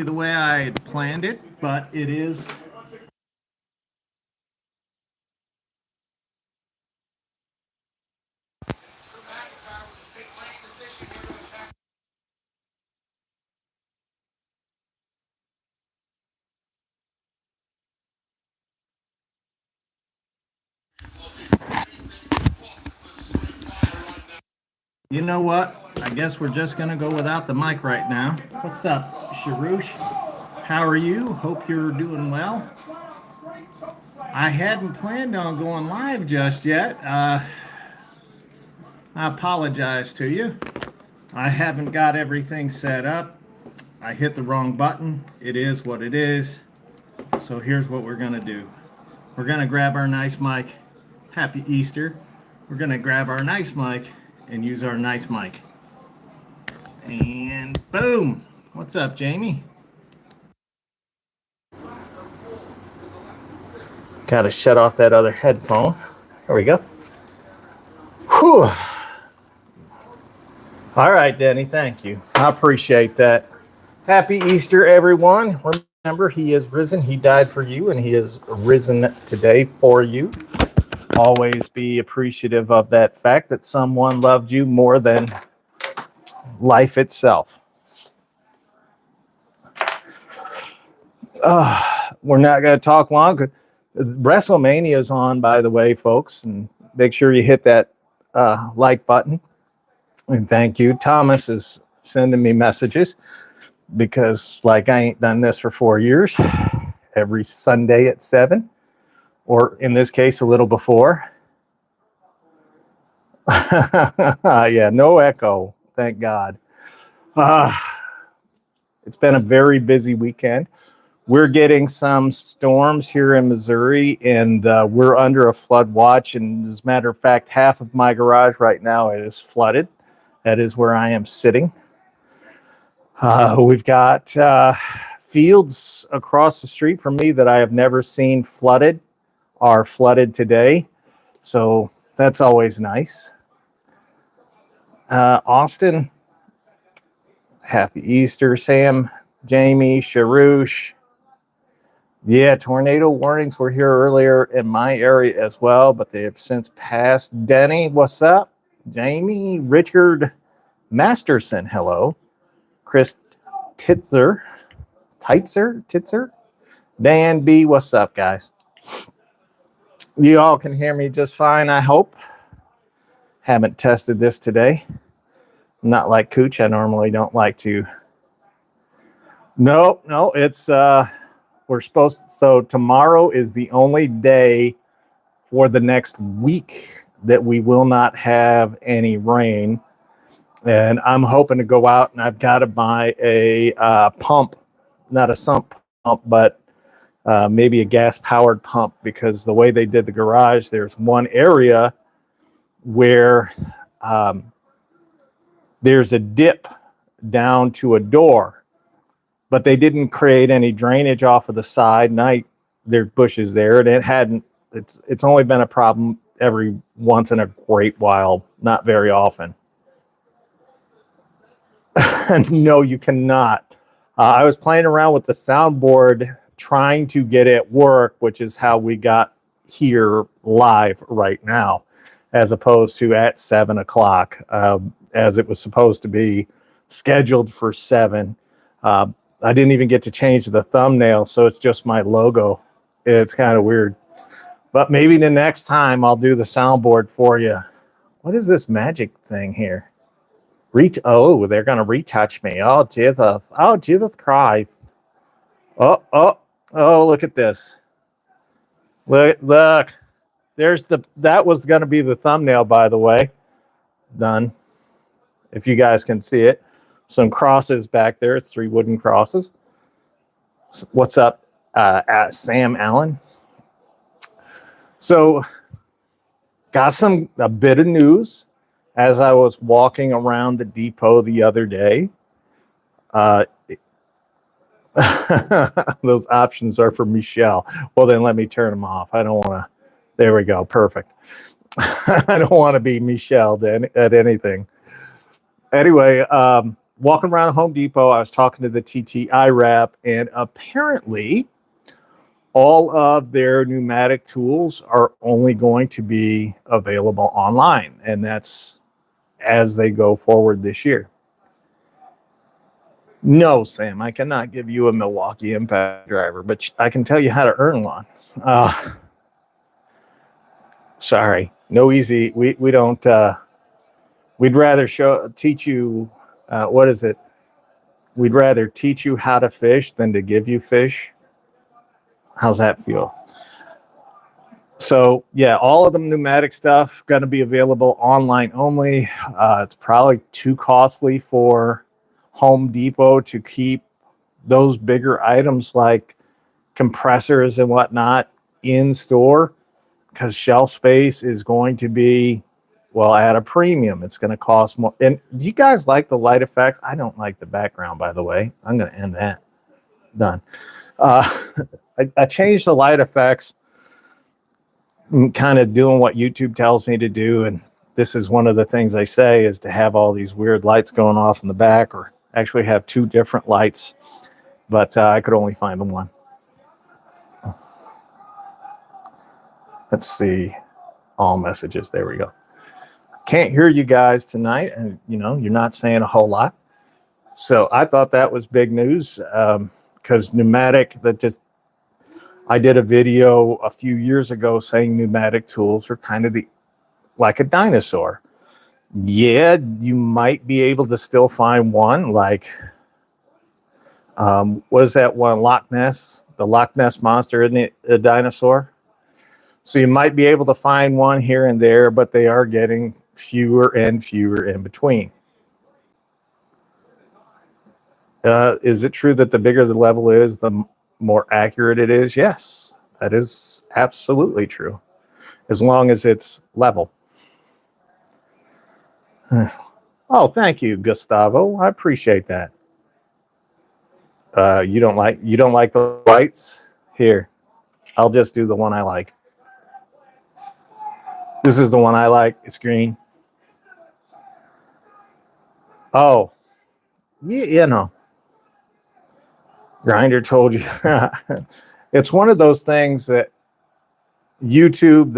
the way I had planned it, but it is. You know what? I guess we're just going to go without the mic right now. What's up, Sharush? How are you? Hope you're doing well. I hadn't planned on going live just yet. I apologize to you. I haven't got everything set up. I hit the wrong button. It is what it is. So here's what we're going to do. We're going to grab our nice mic. Happy Easter. We're going to grab our nice mic and use our nice mic. And boom. What's up, Jamie? Got to shut off that other headphone. There we go. Whew. All right, Denny. Thank you. I appreciate that. Happy Easter, everyone. Remember, he is risen. He died for you, and he is risen today for you. Always be appreciative of that fact that someone loved you more than life itself. We're not going to talk long. WrestleMania is on, by the way, folks, and make sure you hit that like button. And thank you. Thomas is sending me messages because, like, I ain't done this for 4 years. Every Sunday at 7, or in this case, a little before. Yeah, no echo. Thank God. It's been a very busy weekend. We're getting some storms here in Missouri, and we're under a flood watch. And as a matter of fact, half of my garage right now is flooded. That is where I am sitting. We've got fields across the street from me that I have never seen flooded are flooded today. So that's always nice. Austin, happy Easter. Sam, Jamie, Sharush. Yeah, tornado warnings were here earlier in my area as well, but they have since passed. Denny, what's up? Jamie, Richard Masterson, hello. Chris Titzer. Dan B, what's up, guys? You all can hear me just fine, I hope. Haven't tested this today. Not like Cooch, I normally don't like to. No, it's we're supposed to, so tomorrow is the only day for the next week that we will not have any rain. And I'm hoping to go out, and I've got to buy a pump, not a sump pump, but maybe a gas-powered pump, because the way they did the garage, there's one area where there's a dip down to a door, but they didn't create any drainage off of the side. And there's bushes there, and it's only been a problem every once in a great while, not very often. No, you cannot. I was playing around with the soundboard trying to get it work, which is how we got here live right now, as opposed to at 7 o'clock, as it was supposed to be scheduled for 7. I didn't even get to change the thumbnail, so it's just my logo. It's kind of weird. But maybe the next time I'll do the soundboard for you. What is this magic thing here? Oh, they're going to retouch me. Oh, Jesus. Oh, Jesus Christ. Oh, look at this. Look. That was going to be the thumbnail, by the way. Done. If you guys can see it. Some crosses back there. It's 3 wooden crosses. What's up, Sam Allen? So, got a bit of news as I was walking around the depot the other day. Those options are for Michelle. Well, then let me turn them off. I don't want to. There we go. Perfect. I don't want to be Michelle at anything. Anyway, walking around Home Depot, I was talking to the TTI rep, and apparently all of their pneumatic tools are only going to be available online, and that's as they go forward this year. No, Sam, I cannot give you a Milwaukee Impact driver, but I can tell you how to earn one. Sorry, no easy. We don't. We'd rather teach you. What is it? We'd rather teach you how to fish than to give you fish. How's that feel? So yeah, all of the pneumatic stuff going to be available online only. It's probably too costly for Home Depot to keep those bigger items like compressors and whatnot in store, because shelf space is going to be, well, at a premium. It's going to cost more. And do you guys like the light effects? I don't like the background, by the way. I'm going to end that. Done. I changed the light effects. I'm kind of doing what YouTube tells me to do, and this is one of the things I say, is to have all these weird lights going off in the back, or actually have two different lights, but I could only find the one. Let's see, all messages. There we go. Can't hear you guys tonight, and you're not saying a whole lot, so I thought that was big news, because pneumatic, I did a video a few years ago saying pneumatic tools are kind of like a dinosaur. Yeah, you might be able to still find one, like, what is that one, Loch Ness? The Loch Ness Monster, isn't it a dinosaur? So you might be able to find one here and there, but they are getting fewer and fewer in between. Is it true that the bigger the level is, the more accurate it is? Yes, that is absolutely true, as long as it's level. Oh, thank you, Gustavo. I appreciate that. You don't like the lights? Here, I'll just do the one I like. This is the one I like. It's green. Oh, yeah, Grinder told you. It's one of those things that YouTube,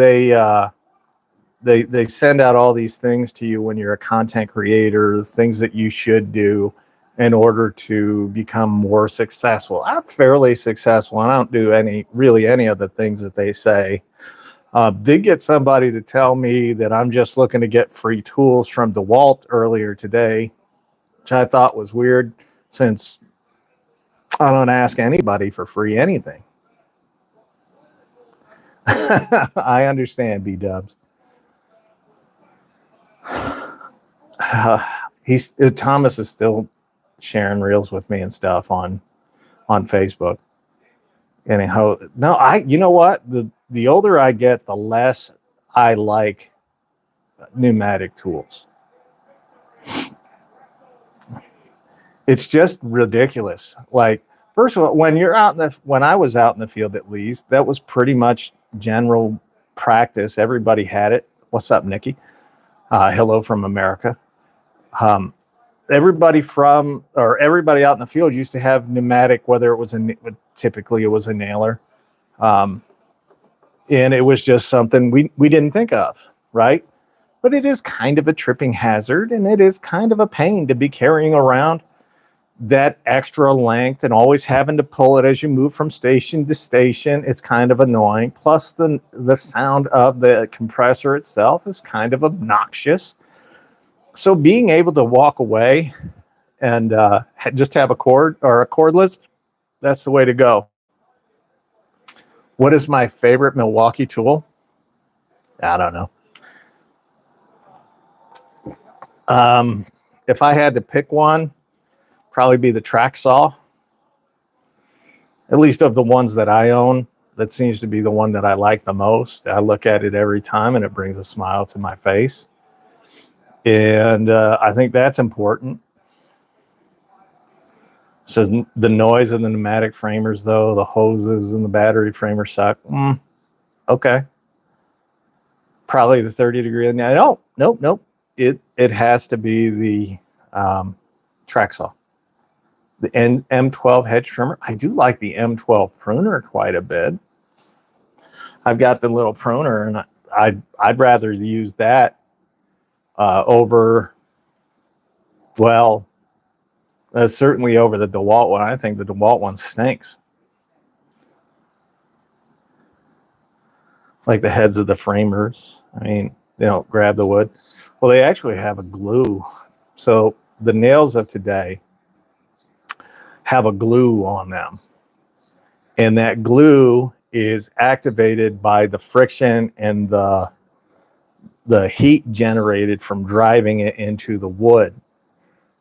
they send out all these things to you when you're a content creator, things that you should do in order to become more successful. I'm fairly successful, and I don't do any of the things that they say. Did get somebody to tell me that I'm just looking to get free tools from DeWalt earlier today, which I thought was weird, since I don't ask anybody for free anything. I understand, B-dubs. Thomas is still sharing reels with me and stuff on Facebook. Anyhow, no, you know what? The older I get, the less I like pneumatic tools. It's just ridiculous. Like, first of all, when I was out in the field, at least, that was pretty much general practice. Everybody had it. What's up, Nikki? Hello from America. Everybody out in the field used to have pneumatic, whether it was typically it was a nailer. And it was just something we didn't think of, right? But it is kind of a tripping hazard, and it is kind of a pain to be carrying around that extra length and always having to pull it as you move from station to station. It's kind of annoying. Plus the sound of the compressor itself is kind of obnoxious. So being able to walk away and just have a cord or a cordless, that's the way to go. What is my favorite Milwaukee tool? I don't know. If I had to pick one, probably be the track saw. At least of the ones that I own, that seems to be the one that I like the most. I look at it every time and it brings a smile to my face. And I think that's important. So the noise of the pneumatic framers, though, the hoses and the battery framers suck. Okay. Probably the 30 degree. Nope. It has to be the track saw. The M12 hedge trimmer. I do like the M12 pruner quite a bit. I've got the little pruner, and I'd rather use that over, well, certainly over the dewalt one. I think the dewalt one stinks. Like the heads of the framers. I mean, they don't grab the wood. Well, they actually have a glue. So the nails of today have a glue on them. And that glue is activated by the friction and the heat generated from driving it into the wood.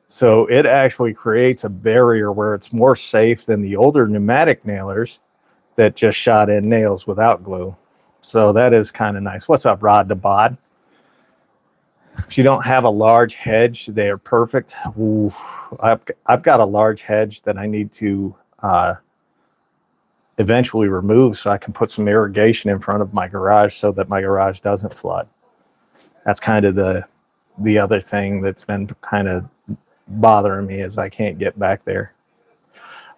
So it actually creates a barrier where it's more safe than the older pneumatic nailers that just shot in nails without glue. So that is kind of nice. What's up, Rod the Bod? If you don't have a large hedge, they are perfect. Ooh, I've got a large hedge that I need to eventually remove so I can put some irrigation in front of my garage so that my garage doesn't flood. That's kind of the other thing that's been kind of bothering me, is I can't get back there.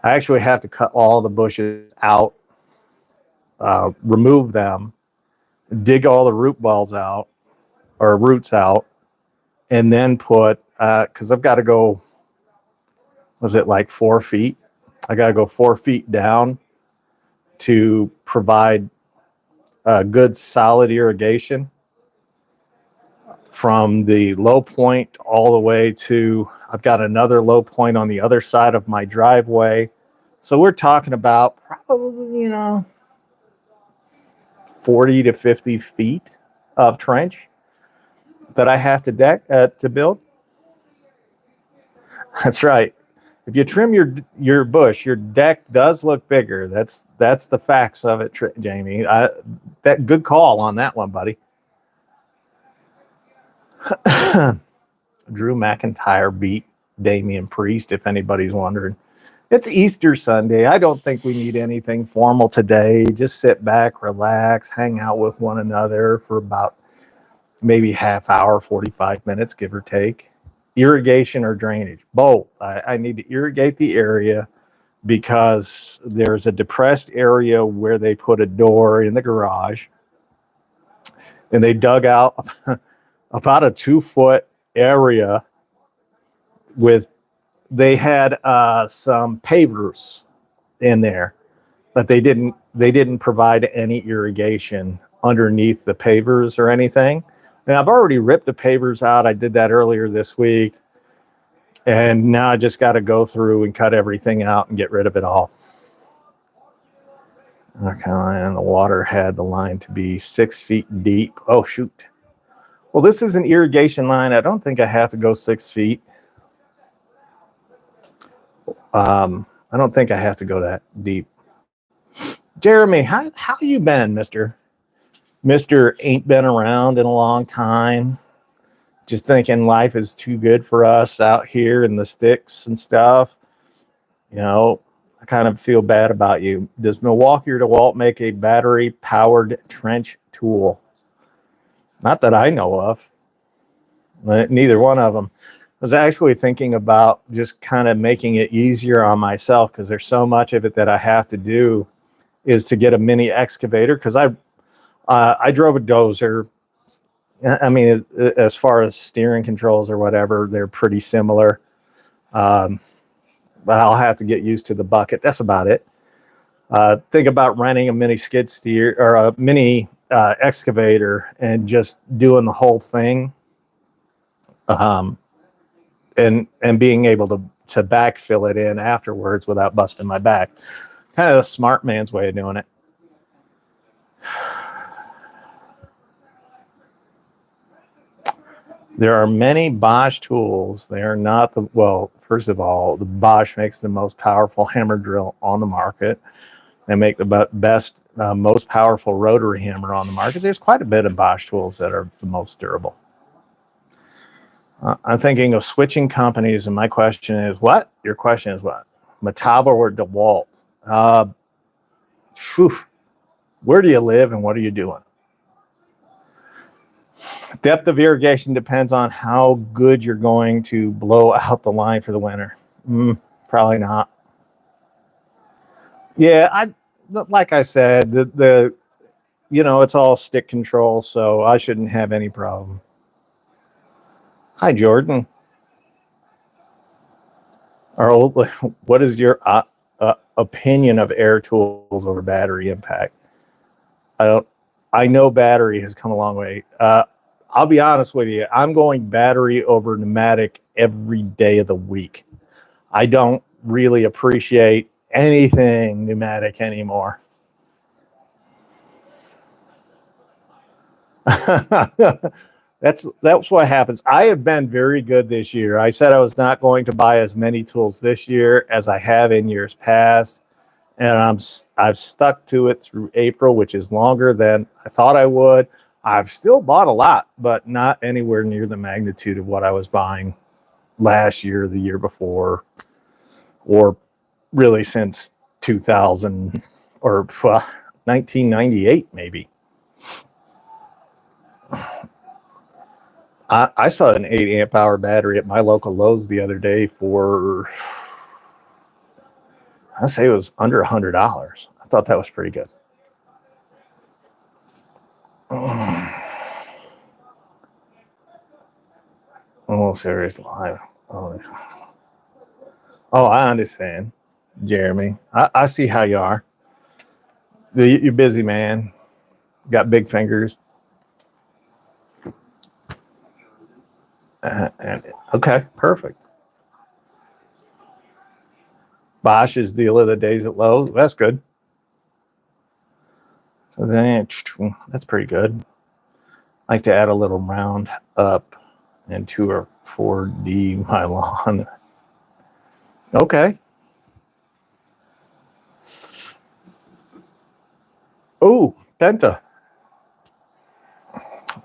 I actually have to cut all the bushes out, remove them, dig all the root balls out, or roots out, and then put, because I've got to go, was it like 4 feet? I got to go 4 feet down to provide good solid irrigation from the low point all the way to, I've got another low point on the other side of my driveway. So we're talking about probably, 40 to 50 feet of trench that I have to deck to build. That's right. If you trim your bush, your deck does look bigger. That's the facts of it, Jamie. That good call on that one, buddy. Drew McIntyre beat Damian Priest, if anybody's wondering. It's Easter Sunday. I don't think we need anything formal today. Just sit back, relax, hang out with one another for about maybe half hour, 45 minutes, give or take. Irrigation or drainage, both. I need to irrigate the area because there's a depressed area where they put a door in the garage, and they dug out about a 2-foot area with, they had some pavers in there, but they didn't provide any irrigation underneath the pavers or anything. And I've already ripped the pavers out. I did that earlier this week. And now I just got to go through and cut everything out and get rid of it all. Okay, and the water had the line to be 6 feet deep. Oh, shoot. Well, this is an irrigation line. I don't think I have to go 6 feet. I don't think I have to go that deep. Jeremy, how you been, Mr. Ain't been around in a long time? Just thinking life is too good for us out here in the sticks and stuff. I kind of feel bad about you. Does Milwaukee or DeWalt make a battery-powered trench tool? Not that I know of. Neither one of them. I was actually thinking about just kind of making it easier on myself, because there's so much of it that I have to do, is to get a mini excavator, because I drove a dozer. I mean, as far as steering controls or whatever, they're pretty similar. But I'll have to get used to the bucket. That's about it. Think about renting a mini skid steer or a mini excavator and just doing the whole thing. And being able to backfill it in afterwards without busting my back. Kind of a smart man's way of doing it. There are many Bosch tools. They are not first of all, the Bosch makes the most powerful hammer drill on the market. They make the best, most powerful rotary hammer on the market. There's quite a bit of Bosch tools that are the most durable. I'm thinking of switching companies, and my question is what? Your question is what? Metabo or DeWalt? Where do you live and what are you doing? Depth of irrigation depends on how good you're going to blow out the line for the winter. Probably not. Yeah, like I said, the it's all stick control, so I shouldn't have any problem. Hi, Jordan. What is your opinion of air tools over battery impact? I know battery has come a long way. I'll be honest with you. I'm going battery over pneumatic every day of the week. I don't really appreciate anything pneumatic anymore. That's what happens. I have been very good this year. I said I was not going to buy as many tools this year as I have in years past, and I've stuck to it through April, which is longer than I thought I would. I've still bought a lot, but not anywhere near the magnitude of what I was buying last year, the year before, or really since 2000 or 1998 maybe. I saw an 8 amp hour battery at my local Lowe's the other day for, I'd say it was under $100. I thought that was pretty good. Oh, serious live. Oh, I understand, Jeremy. I see how you are. You're busy, man. Got big fingers. Okay, perfect. Bosch's deal of the days at Lowe's. That's good. So that's pretty good. I like to add a little round up and 2 or 4D my lawn. Okay. Oh,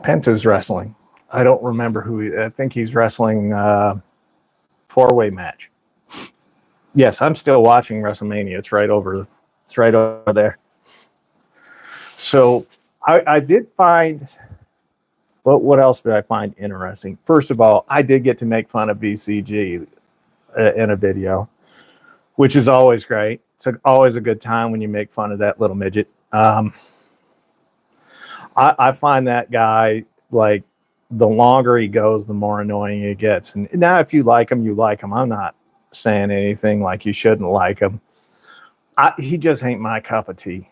Penta's wrestling. I don't remember who. I think he's wrestling 4-way match. Yes, I'm still watching WrestleMania. It's right over there. So I did find. What else did I find interesting? First of all, I did get to make fun of VCG in a video, which is always great. It's always a good time when you make fun of that little midget. I find that guy, like, the longer he goes, the more annoying he gets. And now, if you like him, you like him. I'm not saying anything like you shouldn't like him. He just ain't my cup of tea.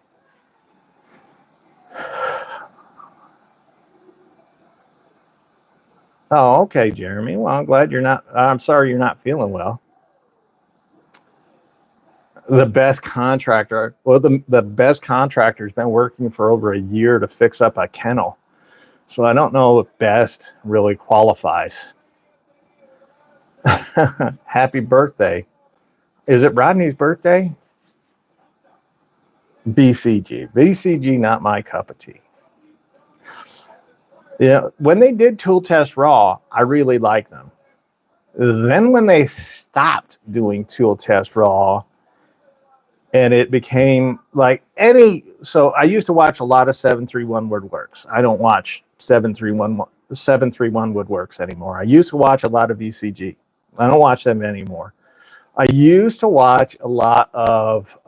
Oh, okay, Jeremy. Well, I'm glad you're not. I'm sorry you're not feeling well. The best contractor. Well, the best contractor's been working for over a year to fix up a kennel. So I don't know if best really qualifies. Happy birthday. Is it Rodney's birthday? BCG, not my cup of tea. Yeah, when they did Tool Test Raw, I really liked them. Then when they stopped doing Tool Test Raw, and it became like so I used to watch a lot of 731 Woodworks. I don't watch 731 Woodworks anymore. I used to watch a lot of VCG. I don't watch them anymore. I used to watch a lot of,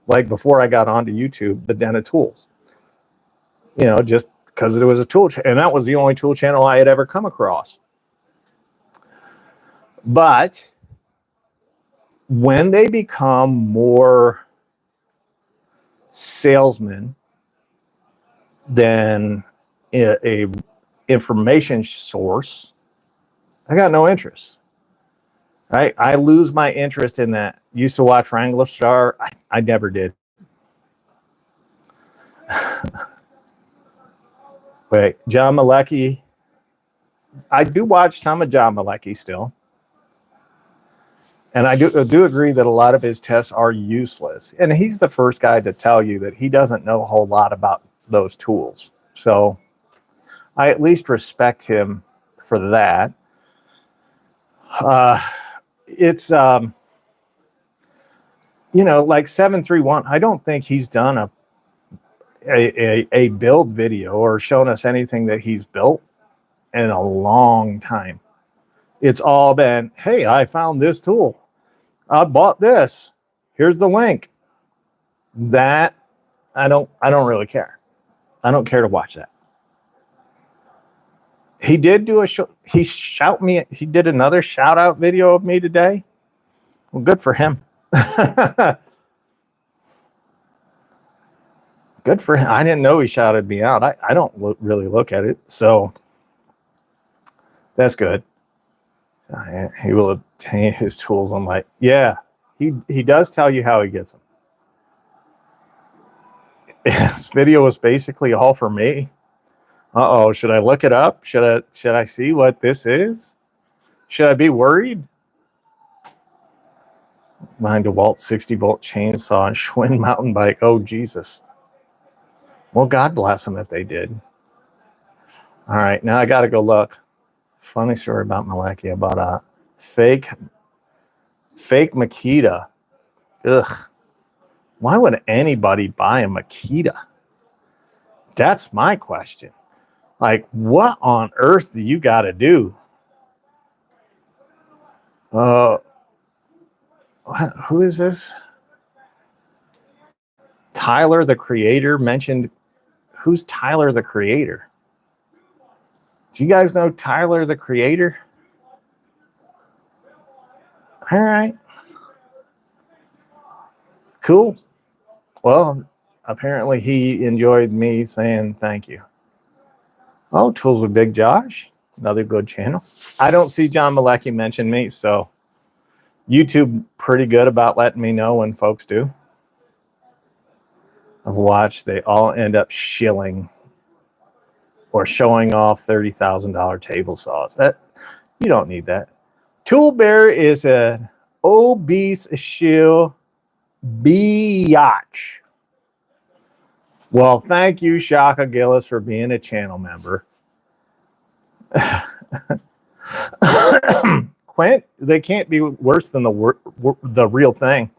like before I got onto YouTube, the Den of Tools. Just because it was a tool, and that was the only tool channel I had ever come across. But when they become more salesmen than a information source, I got no interest. Right? I lose my interest in that. Used to watch Wrangler Star. I never did. Wait, John Malecki. I do watch some of John Malecki still. And I do agree that a lot of his tests are useless. And he's the first guy to tell you that he doesn't know a whole lot about those tools. So I at least respect him for that. It's, like 731. I don't think he's done a build video or shown us anything that he's built in a long time. It's all been, hey, I found this tool. I bought this. Here's the link. That I don't really care. I don't care to watch that. He did do he did another shout out video of me today. Well, good for him. Good for him. I didn't know he shouted me out. I don't really look at it, so that's good. He will obtain his tools. I'm like, yeah, he does tell you how he gets them. This video was basically all for me. Uh-oh, should I look it up? Should I see what this is? Should I be worried? Behind dewalt 60-volt chainsaw and Schwinn mountain bike. Oh, Jesus. Well, God bless them if they did. All right, now I got to go look. Funny story about Malaki. I bought a fake Makita. Ugh. Why would anybody buy a Makita? That's my question. Like, what on earth do you got to do? Who is this? Tyler the Creator mentioned. Who's Tyler the Creator? Do you guys know Tyler the Creator? All right. Cool. Well, apparently he enjoyed me saying thank you. Oh, Tools with Big Josh. Another good channel. I don't see John Malecki mention me, so YouTube pretty good about letting me know when folks do. I've watched, they all end up shilling or showing off $30,000 table saws. That you don't need that. Tool Bear is an obese shill biatch. Well, thank you, Shaka Gillis, for being a channel member. Quint, they can't be worse than the real thing.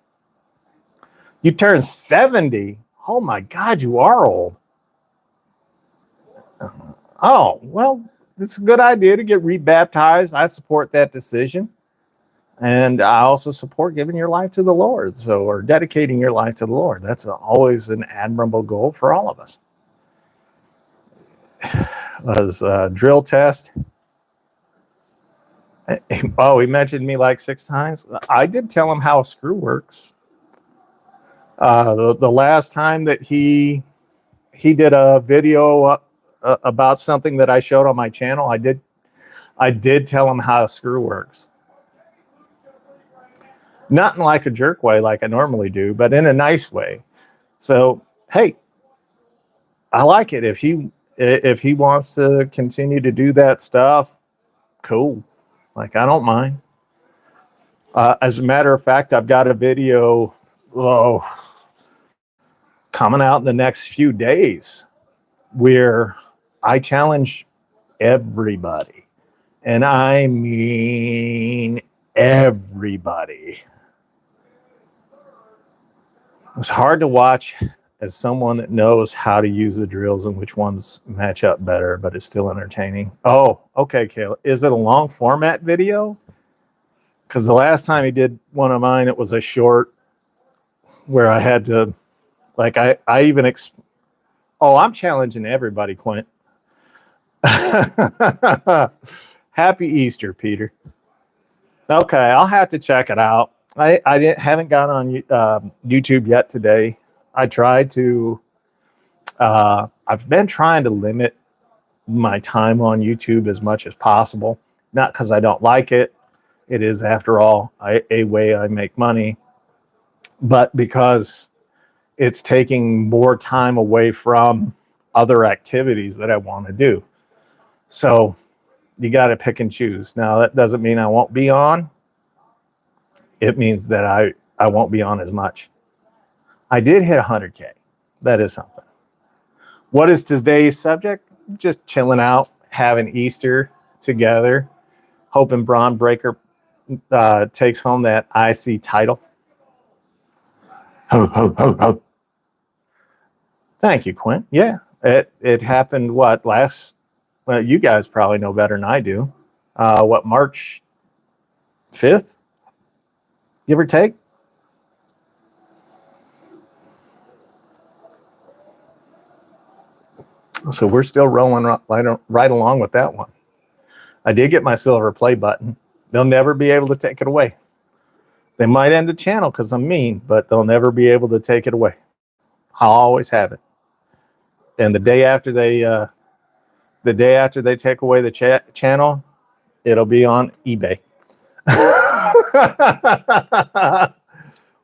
You turn 70. Oh my God, you are old. Oh, well, it's a good idea to get rebaptized. I support that decision. And I also support giving your life to the Lord. So, or dedicating your life to the Lord. That's always an admirable goal for all of us. Was a drill test. Oh, he mentioned me like 6 times. I did tell him how a screw works. The last time that he did a video about something that I showed on my channel, I did tell him how a screw works. Not in like a jerk way like I normally do, but in a nice way. So, hey, I like it. If he wants to continue to do that stuff, cool. Like, I don't mind. As a matter of fact, I've got a video coming out in the next few days where I challenge everybody. And I mean everybody. It's hard to watch as someone that knows how to use the drills and which ones match up better, but it's still entertaining. Oh, okay, Kayla. Is it a long format video? Because the last time he did one of mine, it was a short where I had to, like, I even, I'm challenging everybody, Quint. Happy Easter, Peter. Okay, I'll have to check it out. I haven't gone on YouTube yet today. I tried to, I've been trying to limit my time on YouTube as much as possible. Not because I don't like it. It is, after all, a way I make money. But because it's taking more time away from other activities that I want to do. So you got to pick and choose. Now, that doesn't mean I won't be on. It means that I won't be on as much. I did hit 100K. That is something. What is today's subject? Just chilling out, having Easter together, hoping Braun Breaker takes home that IC title. Ho, ho, ho, ho. Thank you, Quint. Yeah, it happened. What last? Well, you guys probably know better than I do. What, March 5th, give or take? So we're still rolling right along with that one. I did get my silver play button. They'll never be able to take it away. They might end the channel because I'm mean, but they'll never be able to take it away. I'll always have it. And the day after they take away the channel, it'll be on eBay.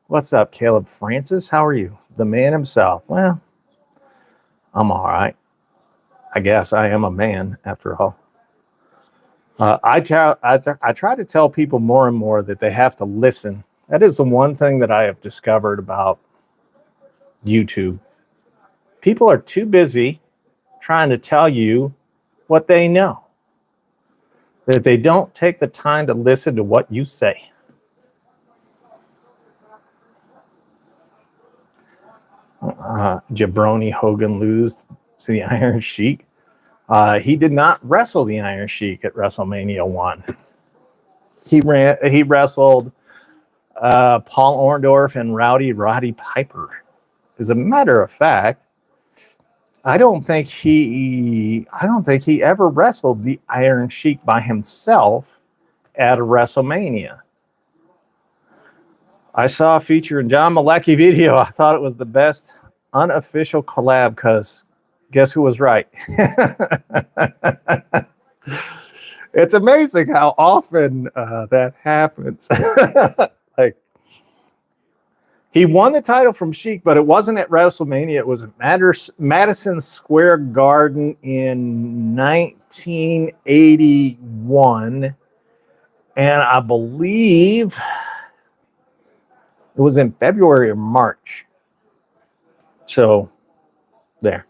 What's up, Caleb Francis? How are you? The man himself. Well, I'm all right. I guess I am a man after all. I try to tell people more and more that they have to listen. That is the one thing that I have discovered about YouTube. People are too busy trying to tell you what they know, that they don't take the time to listen to what you say. Jabroni Hogan lose to the Iron Sheik. He did not wrestle the Iron Sheik at WrestleMania 1. He wrestled Paul Orndorff and Roddy Piper. As a matter of fact, I don't think he ever wrestled the Iron Sheik by himself at a WrestleMania. I saw a feature in John Malecki video. I thought it was the best unofficial collab because guess who was right? It's amazing how often that happens. Like, he won the title from Sheik, but it wasn't at WrestleMania. It was at Madison Square Garden in 1981. And I believe it was in February or March. So there.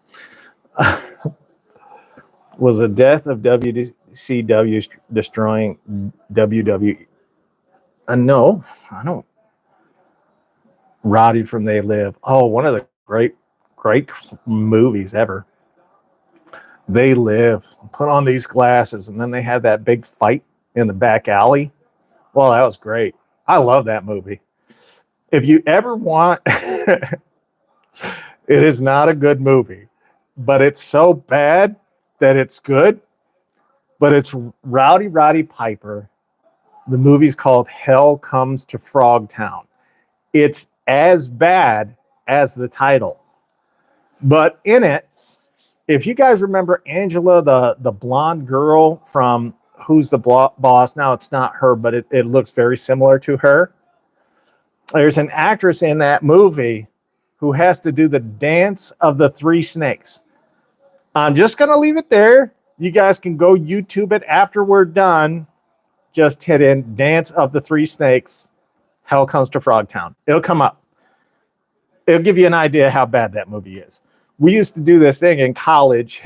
Was the death of WCW destroying WWE? No, I don't. Roddy from They Live. Oh, one of the great movies ever. They Live. Put on these glasses, and then they had that big fight in the back alley. Well, that was great. I love that movie. If you ever want, it is not a good movie, but it's so bad that it's good. But it's Roddy Piper. The movie's called Hell Comes to Frogtown. It's as bad as the title. But in it, if you guys remember Angela, the blonde girl from Who's the Boss? Now it's not her, but it looks very similar to her. There's an actress in that movie who has to do the dance of the three snakes. I'm just going to leave it there. You guys can go YouTube it after we're done. Just hit in Dance of the Three Snakes, Hell Comes to Frogtown. It'll come up. It'll give you an idea how bad that movie is. We used to do this thing in college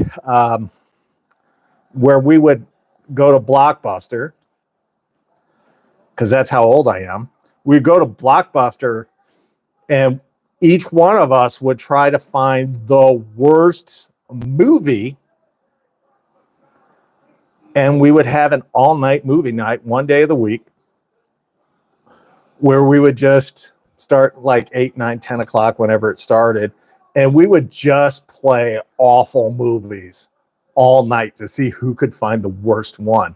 where we would go to Blockbuster, because that's how old I am. We'd go to Blockbuster, and each one of us would try to find the worst movie, and we would have an all-night movie night one day of the week where we would just start like 8, 9, 10 o'clock whenever it started, and we would just play awful movies all night to see who could find the worst one.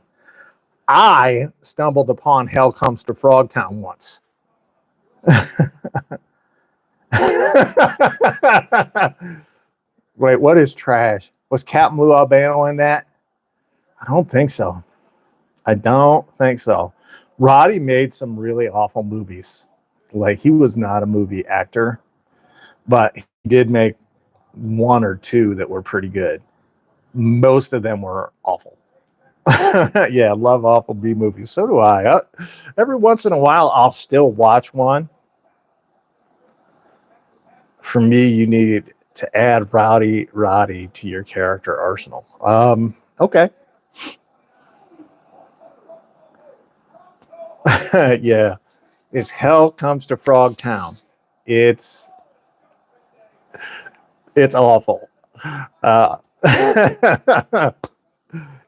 I stumbled upon Hell Comes to Frogtown once. Wait, what is trash? Was Captain Lou Albano in that? I don't think so. I don't think so. Roddy made some really awful movies. Like, he was not a movie actor, but he did make one or two that were pretty good. Most of them were awful. Yeah, I love awful B movies. So do I. Every once in a while, I'll still watch one. For me, you need to add Roddy to your character arsenal. Okay. Yeah. It's Hell Comes to Frogtown. It's It's awful. Uh,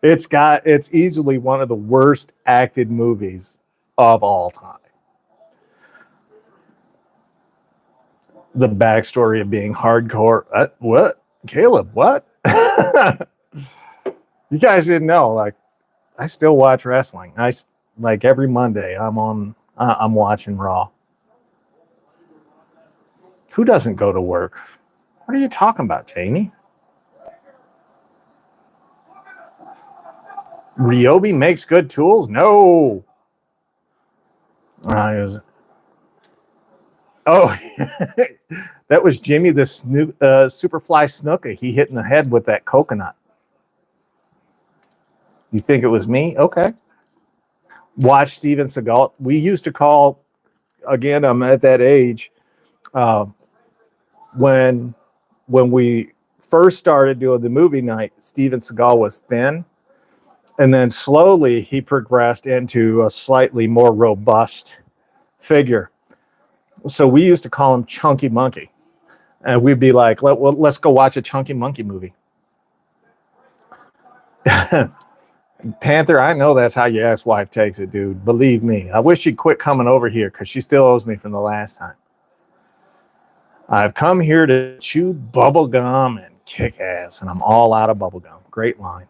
it's easily one of the worst acted movies of all time. The backstory of being hardcore. What? Caleb, what? You guys didn't know. Like, I still watch wrestling. Like every Monday, I'm watching Raw. Who doesn't go to work? What are you talking about, Jamie? Ryobi makes good tools? No. Oh, that was Jimmy the Superfly Snuka. He hit in the head with that coconut. You think it was me? Okay. Watch Steven Seagal. We used to call, again, I'm at that age, uh, when we first started doing the movie night, Steven Seagal was thin. And then slowly he progressed into a slightly more robust figure. So we used to call him Chunky Monkey. And we'd be like, let's go watch a Chunky Monkey movie. Panther, I know that's how your ex-wife takes it, dude. Believe me. I wish she'd quit coming over here because she still owes me from the last time. I've come here to chew bubble gum and kick ass, and I'm all out of bubble gum. Great line.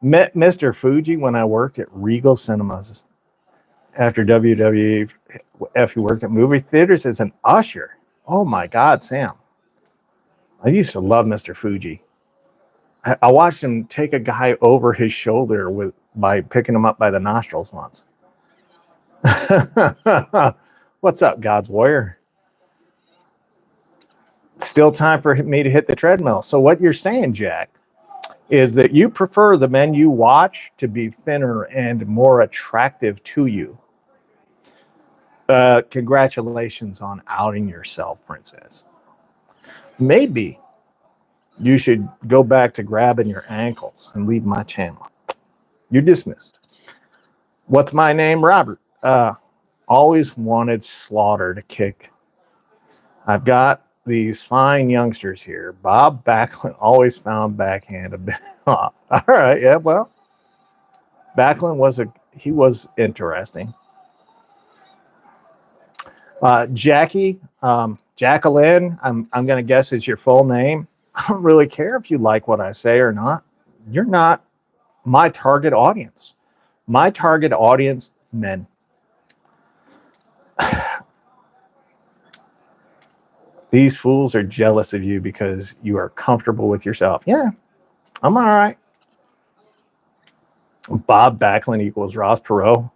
Met Mr. Fuji when I worked at Regal Cinemas. After WWF, he worked at movie theaters as an usher. Oh my God, Sam. I used to love Mr. Fuji. I watched him take a guy over his shoulder by picking him up by the nostrils once. What's up, God's Warrior? Still time for me to hit the treadmill. So what you're saying, Jack, is that you prefer the men you watch to be thinner and more attractive to you. Congratulations on outing yourself, Princess. Maybe you should go back to grabbing your ankles and leave my channel. You're dismissed. What's my name? Robert. Always wanted Slaughter to kick. I've got these fine youngsters here. Bob Backlund always found backhand a bit off. All right, yeah, well, Backlund was interesting. Jackie, Jacqueline, I'm going to guess is your full name. I don't really care if you like what I say or not. You're not my target audience. My target audience, men. These fools are jealous of you because you are comfortable with yourself. Yeah, I'm all right. Bob Backlund equals Ross Perot.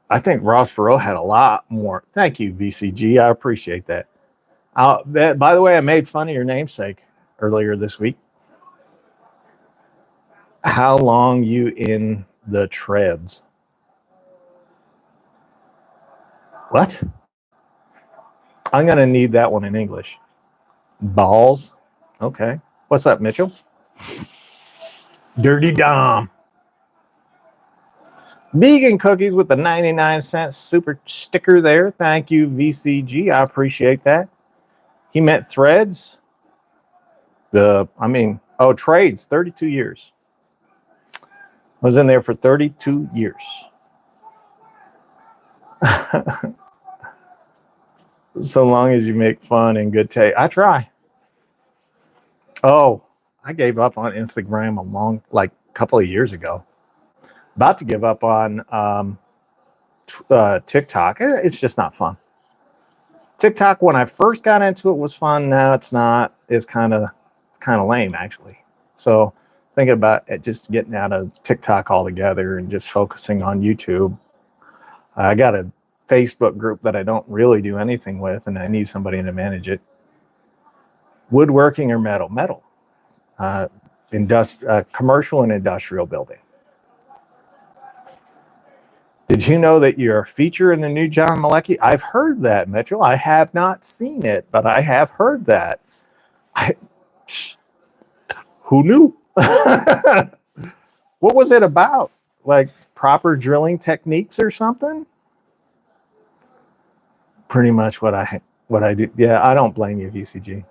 I think Ross Perot had a lot more. Thank you, VCG. I appreciate that. By the way, I made fun of your namesake earlier this week. How long you in the treads? What? I'm going to need that one in English. Balls? Okay. What's up, Mitchell? Dirty Dom. Vegan cookies with the 99-cent super sticker there. Thank you, VCG. I appreciate that. He meant threads. Trades, 32 years. I was in there for 32 years. So long as you make fun and good taste. I try. Oh, I gave up on Instagram a couple of years ago. About to give up on TikTok. It's just not fun. TikTok, when I first got into it, was fun. Now it's not. It's kind of lame, actually. So thinking about it, just getting out of TikTok altogether and just focusing on YouTube. I got a Facebook group that I don't really do anything with, and I need somebody to manage it. Woodworking or metal? Metal. Commercial and industrial building. Did you know that you're a feature in the new John Malecki? I've heard that, Mitchell. I have not seen it, but I have heard that. Who knew? What was it about? Like proper drilling techniques or something? pretty much what I do. Yeah, I don't blame you, VCG.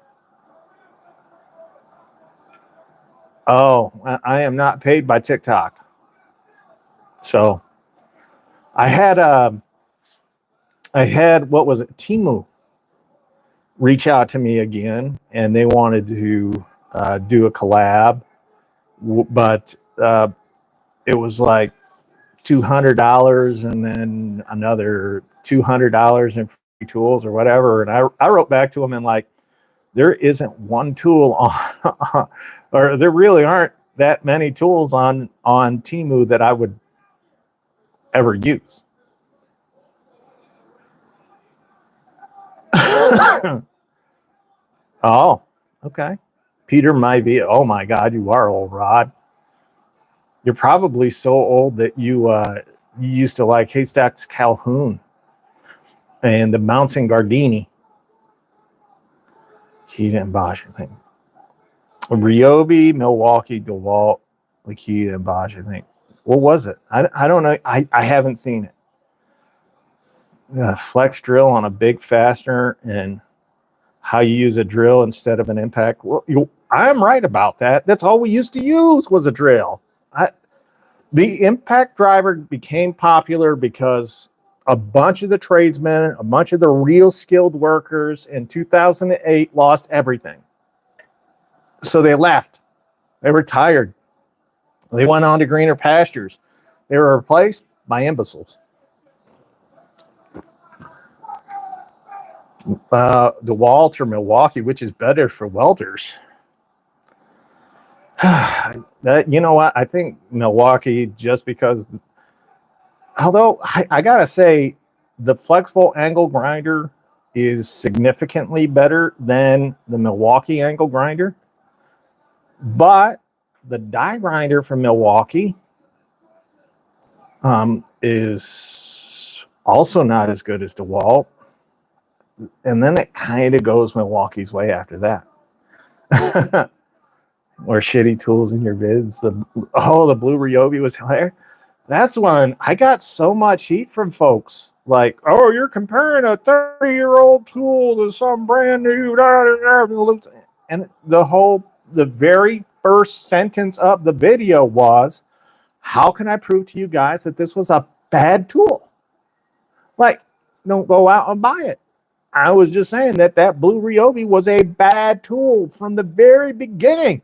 Oh, I am not paid by TikTok. So I had what was it, Temu reach out to me again, and they wanted to do a collab, but it was like $200 and then another $200 in free tools or whatever. And I wrote back to them and like, there isn't one tool on, or there really aren't that many tools on Temu that I would ever use. Oh, okay. Peter Myvie. Oh my God, you are old, Rod. You're probably so old that you used to like Haystacks Calhoun and the Mountain Gardini. Makita and Bosch, I think. Ryobi, Milwaukee, DeWalt, Makita and Bosch, I think. What was it? I don't know. I haven't seen it. Flex drill on a big fastener and how you use a drill instead of an impact. Well, I'm right about that. That's all we used to use was a drill. The impact driver became popular because a bunch of the tradesmen, a bunch of the real skilled workers in 2008 lost everything. So they left. They retired. They went on to greener pastures. They were replaced by imbeciles. DeWalt or Milwaukee, which is better for welders? That, you know what? I think Milwaukee, just because, although I gotta say, the flexible angle grinder is significantly better than the Milwaukee angle grinder, but the die grinder from Milwaukee is also not as good as DeWalt. And then it kind of goes Milwaukee's way after that. Or shitty tools in your vids. The blue Ryobi was hilarious. That's one I got so much heat from folks. Like, oh, you're comparing a 30-year-old tool to some brand new. And the very first sentence of the video was, how can I prove to you guys that this was a bad tool? Like, don't go out and buy it. I was just saying that blue Ryobi was a bad tool from the very beginning.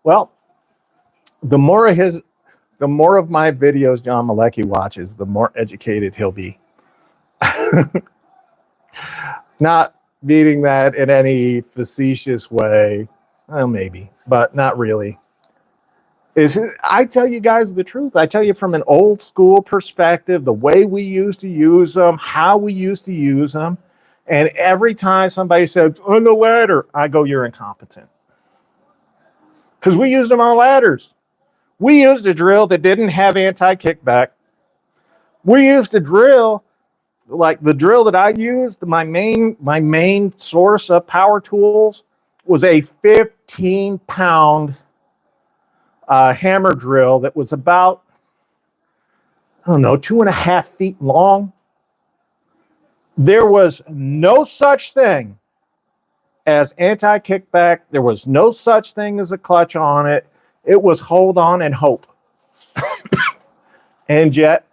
Well, the more of my videos John Malecki watches, the more educated he'll be. Not meaning that in any facetious way. Well, maybe, but not really. I tell you guys the truth. I tell you from an old school perspective, the way we used to use them, how we used to use them. And every time somebody says, on the ladder, I go, you're incompetent. Because we used them on ladders. We used a drill that didn't have anti-kickback. We used a drill, like the drill that I used, my main source of power tools was a 15-pound hammer drill that was about, I don't know, 2.5 feet long. There was no such thing as anti-kickback. There was no such thing as a clutch on it. It was hold on and hope. And yet,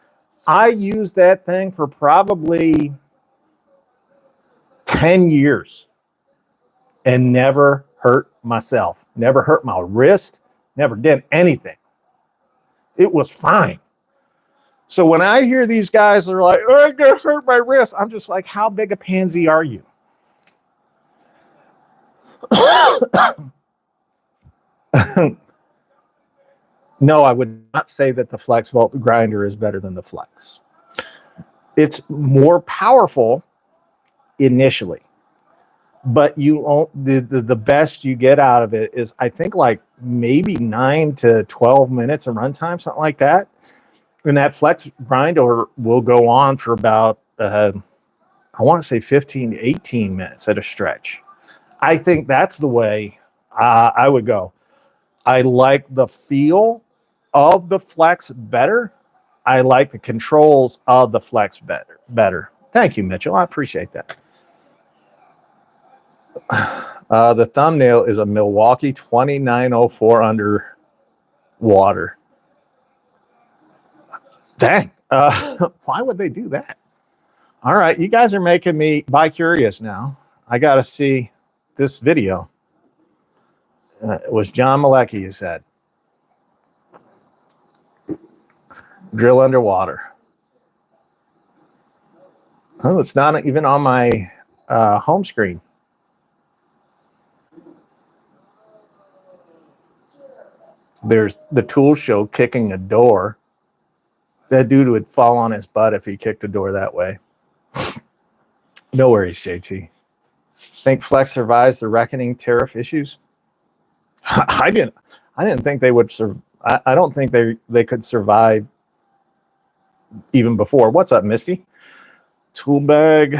I used that thing for probably 10 years and never hurt myself, never hurt my wrist, never did anything. It was fine. So when I hear these guys that are like, oh, I'm going to hurt my wrist, I'm just like, how big a pansy are you? No, I would not say that the Flex Volt grinder is better than the Flex. It's more powerful initially, but the best you get out of it is, I think, like maybe 9 to 12 minutes of runtime, something like that. And that Flex grinder will go on for about, I want to say 15 to 18 minutes at a stretch. I think that's the way I would go. I like the feel of the flex better. I like the controls of the flex better. Thank you, Mitchell. I appreciate that. The thumbnail is a Milwaukee 2904 underwater. Dang. Why would they do that? All right, you guys are making me bi-curious now. I got to see this video. It was John Malecki who said, drill underwater. Oh, it's not even on my home screen. There's the tool show kicking a door. That dude would fall on his butt if he kicked a door that way. No worries, JT. Think Flex survives the reckoning tariff issues? I didn't think they would survive. I don't think they could survive even before. What's up, Misty? Tool bag.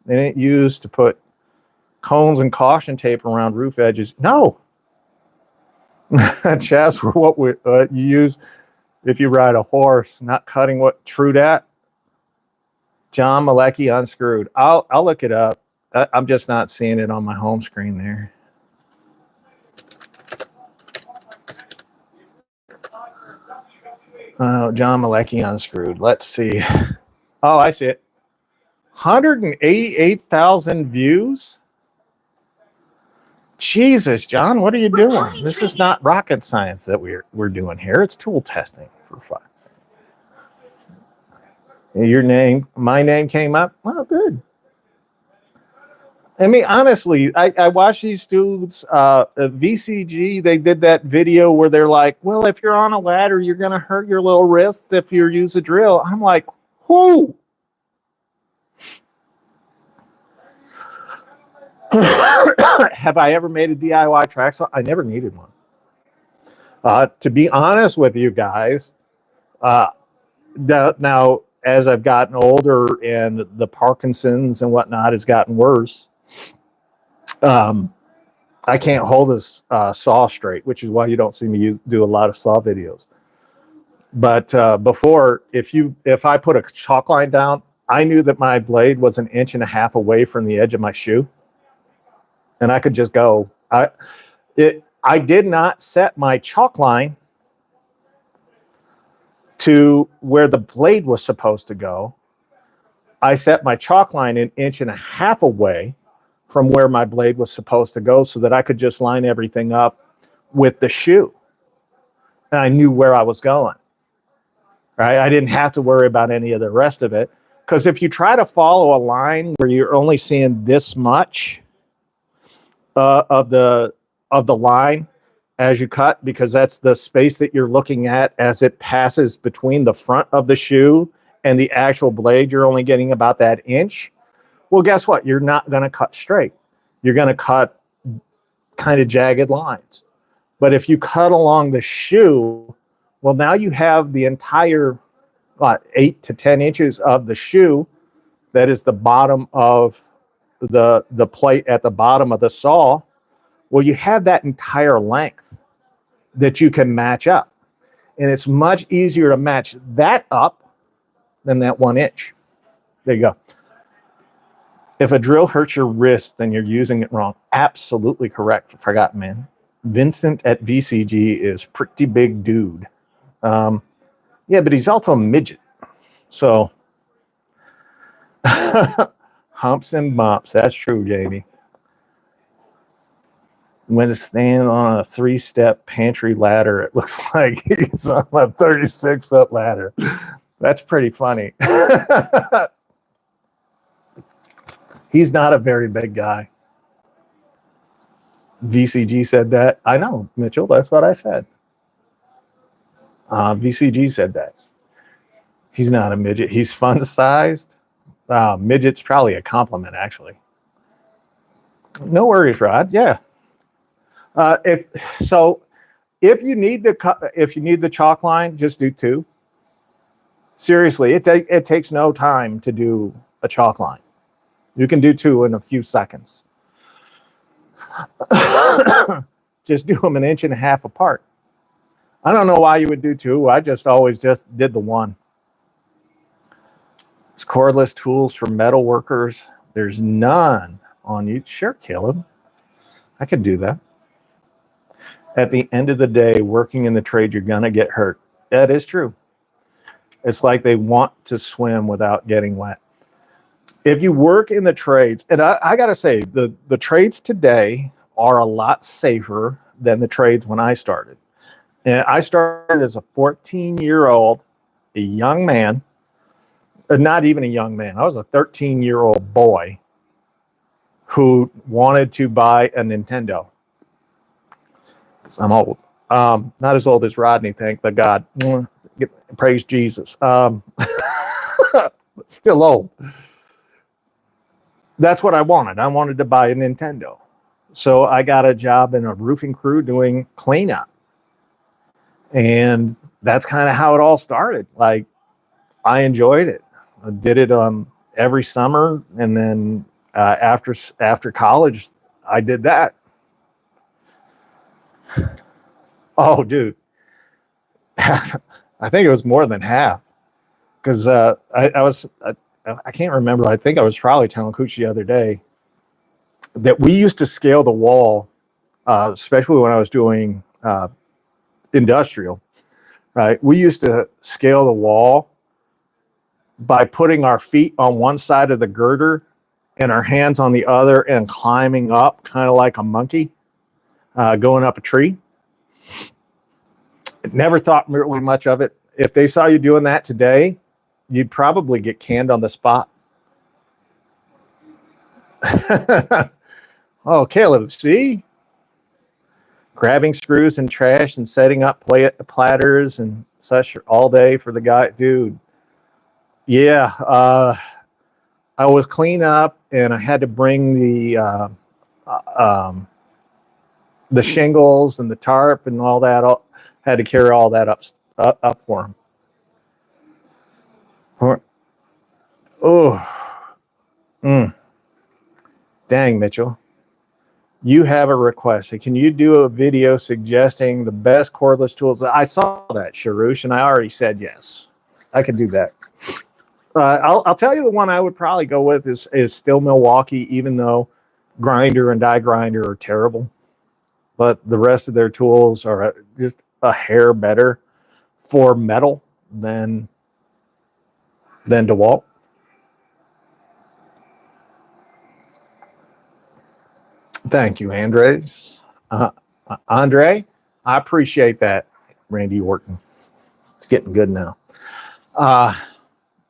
They didn't use to put cones and caution tape around roof edges. No. Chaz, for what you use if you ride a horse, not cutting what. True that. John Malecki unscrewed. I'll look it up. I'm just not seeing it on my home screen there. John Malecki unscrewed. Let's see. Oh, I see it. 188,000 views. Jesus, John, what are you doing? This is not rocket science that we're doing here. It's tool testing for fun. My name came up. Well, good. I mean, honestly, I watch these dudes, VCG, they did that video where they're like, well, if you're on a ladder, you're going to hurt your little wrists if you use a drill. I'm like, who? Have I ever made a DIY track saw? I never needed one. To be honest with you guys, now, as I've gotten older and the Parkinson's and whatnot has gotten worse, I can't hold this saw straight, which is why you don't see me do a lot of saw videos. But before, if I put a chalk line down, I knew that my blade was 1.5 inches away from the edge of my shoe, and I could just go. I did not set my chalk line to where the blade was supposed to go. I set my chalk line 1.5 inches away from where my blade was supposed to go so that I could just line everything up with the shoe. And I knew where I was going. Right? I didn't have to worry about any of the rest of it. Because if you try to follow a line where you're only seeing this much of the line as you cut, because that's the space that you're looking at as it passes between the front of the shoe and the actual blade, you're only getting about that inch. Well, guess what? You're not going to cut straight. You're going to cut kind of jagged lines. But if you cut along the shoe, well, now you have the entire 8 to 10 inches of the shoe that is the bottom of the plate at the bottom of the saw. Well, you have that entire length that you can match up. And it's much easier to match that up than that 1 inch. There you go. If a drill hurts your wrist, then you're using it wrong. Absolutely correct. Forgot, man. Vincent at VCG is pretty big dude. Yeah, but he's also a midget. So humps and bumps. That's true, Jamie. When it's standing on a 3-step pantry ladder, it looks like he's on a 36-foot ladder. That's pretty funny. He's not a very big guy. VCG said that. I know, Mitchell. That's what I said. VCG said that. He's not a midget. He's fun-sized. Midget's probably a compliment, actually. No worries, Rod. Yeah. If you need the chalk line, just do 2. Seriously, it takes no time to do a chalk line. You can do 2 in a few seconds. Just do them 1.5 inches apart. I don't know why you would do two. I just always just did the one. It's cordless tools for metal workers. There's none on you. Sure, Caleb. I could do that. At the end of the day, working in the trade, you're going to get hurt. That is true. It's like they want to swim without getting wet. If you work in the trades, and I got to say, the trades today are a lot safer than the trades when I started. And I started as a 14-year-old, a young man, not even a young man. I was a 13-year-old boy who wanted to buy a Nintendo. I'm old. Not as old as Rodney, thank the God. Praise Jesus. Still old. That's what I wanted. I wanted to buy a Nintendo. So I got a job in a roofing crew doing cleanup. And that's kind of how it all started. Like, I enjoyed it. I did it every summer. And then after college, I did that. Oh, dude. I think it was more than half. Because I can't remember. I think I was probably telling Cooch the other day that we used to scale the wall, especially when I was doing industrial, right? We used to scale the wall by putting our feet on one side of the girder and our hands on the other and climbing up, kind of like a monkey going up a tree. Never thought really much of it. If they saw you doing that today, you'd probably get canned on the spot. Oh, Caleb, see? Grabbing screws and trash and setting up platters and such all day for the guy. Dude, yeah. I was clean up and I had to bring the shingles and the tarp and all that. Had to carry all that up for him. Oh, dang, Mitchell. You have a request. Can you do a video suggesting the best cordless tools? I saw that, Sharush, and I already said yes. I could do that. I'll tell you the one I would probably go with is still Milwaukee, even though grinder and die grinder are terrible. But the rest of their tools are just a hair better for metal than DeWalt. Thank you, Andres. Andre, I appreciate that. Randy Orton. It's getting good now.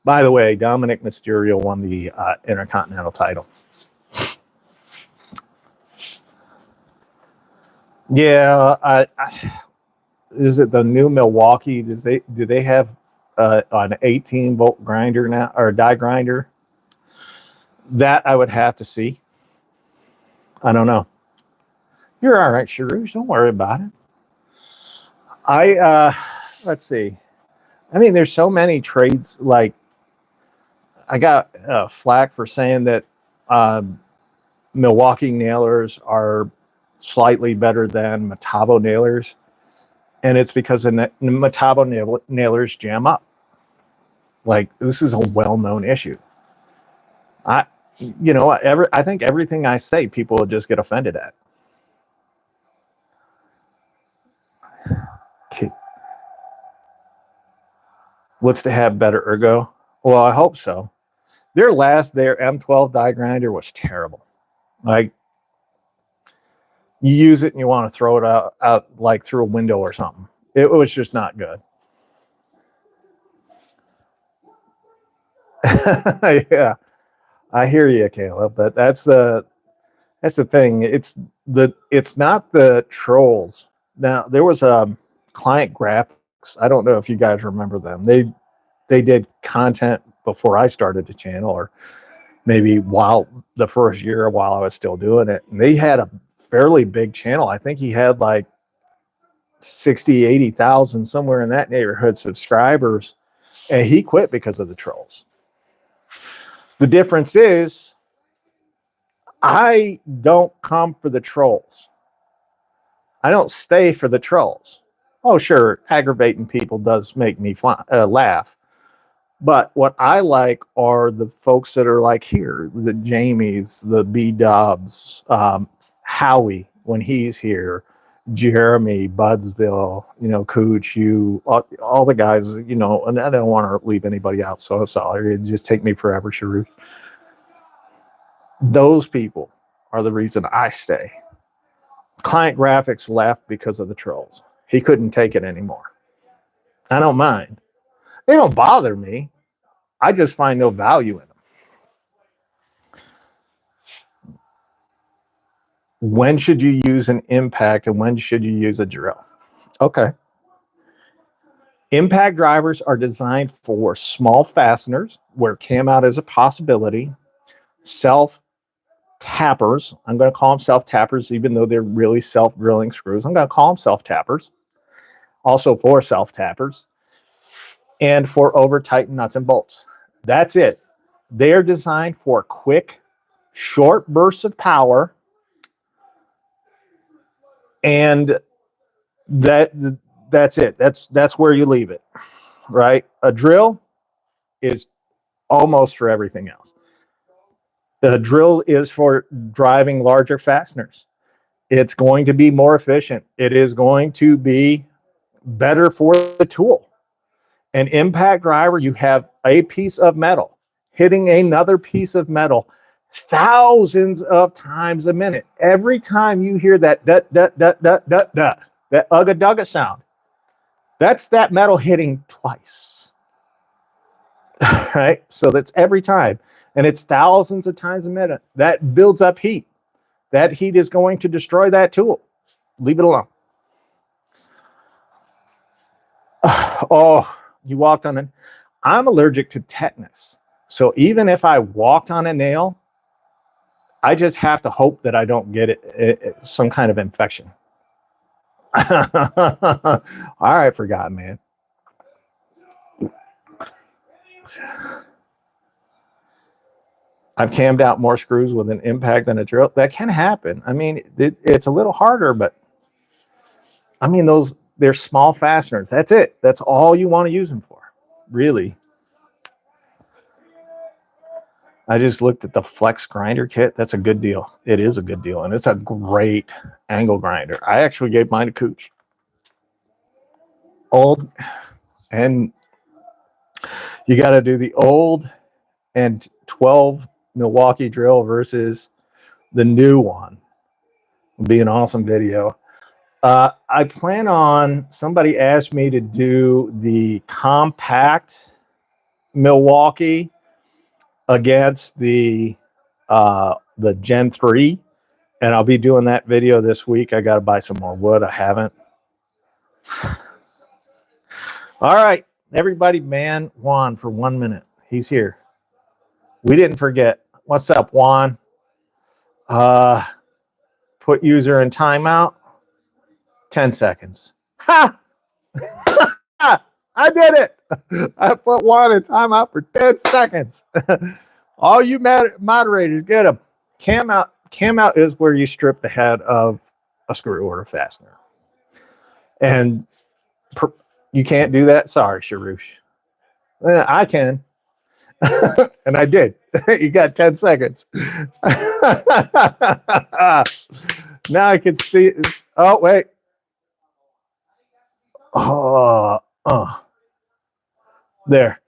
By the way, Dominic Mysterio won the Intercontinental title. Yeah, is it the new Milwaukee? Do they have an 18-volt grinder now, or a die grinder? That I would have to see. I don't know. You're all right, Sharush. Don't worry about it. Let's see. I mean, there's so many trades. Like, I got flack for saying that Milwaukee nailers are slightly better than Metabo nailers, and it's because the Metabo nailers jam up. Like, this is a well-known issue. I think everything I say, people will just get offended at. Okay. Looks to have better ergo. Well, I hope so. Their M12 die grinder was terrible. Like, you use it and you want to throw it out like through a window or something. It was just not good. Yeah, I hear you, Caleb. But that's the thing. It's not the trolls. Now, there was a Client Graphics. I don't know if you guys remember them. They did content before I started the channel, or maybe while the first year while I was still doing it. And they had a fairly big channel. I think he had like 60, 80,000, somewhere in that neighborhood, subscribers. And he quit because of the trolls. The difference is, I don't come for the trolls. I don't stay for the trolls. Oh, sure, aggravating people does make me laugh. But what I like are the folks that are like here, the Jamies, the B Dubs, Howie when he's here, Jeremy, Budsville, you know, Cooch, you, all the guys, you know, and I don't want to leave anybody out. So sorry, it'd just take me forever, Sharu. Those people are the reason I stay. Client Graphics left because of the trolls. He couldn't take it anymore. I don't mind. They don't bother me. I just find no value in them. When should you use an impact and when should you use a drill? Okay. Impact drivers are designed for small fasteners where cam out is a possibility. Self tappers, I'm going to call them self tappers, even though they're really self drilling screws. I'm going to call them self tappers. Also for self tappers. And for over tightened nuts and bolts. That's it. They're designed for quick, short bursts of power. And that's it. That's where you leave it, right? A drill is almost for everything else. The drill is for driving larger fasteners. It's going to be more efficient. It is going to be better for the tool. An impact driver, you have a piece of metal hitting another piece of metal thousands of times a minute. Every time you hear that dut, dut, dut, dut, dut, dut, that ugga dugga sound, that's that metal hitting twice. Right? So that's every time. And it's thousands of times a minute. That builds up heat. That heat is going to destroy that tool. Leave it alone. Oh, you walked on it. I'm allergic to tetanus. So even if I walked on a nail, I just have to hope that I don't get some kind of infection. All right, forgot, man. I've cammed out more screws with an impact than a drill. That can happen. I mean, it's a little harder, but I mean, they're small fasteners. That's it. That's all you want to use them for, really. I just looked at the Flex grinder kit. That's a good deal. It is a good deal, and it's a great angle grinder. I actually gave mine to Cooch. Old, and you got to do the old and 12 Milwaukee drill versus the new one. It'll be an awesome video. I plan on, somebody asked me to do the compact Milwaukee against the Gen 3, and I'll be doing that video this week. I got to buy some more wood. I haven't. All right, everybody, man Juan for 1 minute. He's here. We didn't forget. What's up, Juan? Put user in timeout. 10 seconds. Ha! I did it. I put Juan in timeout for 10 seconds. All you moderators, get them. Cam out is where you strip the head of a screw or a fastener. And you can't do that? Sorry, Sharush. I can. And I did. You got 10 seconds. Now I can see. Oh, wait. Oh, there.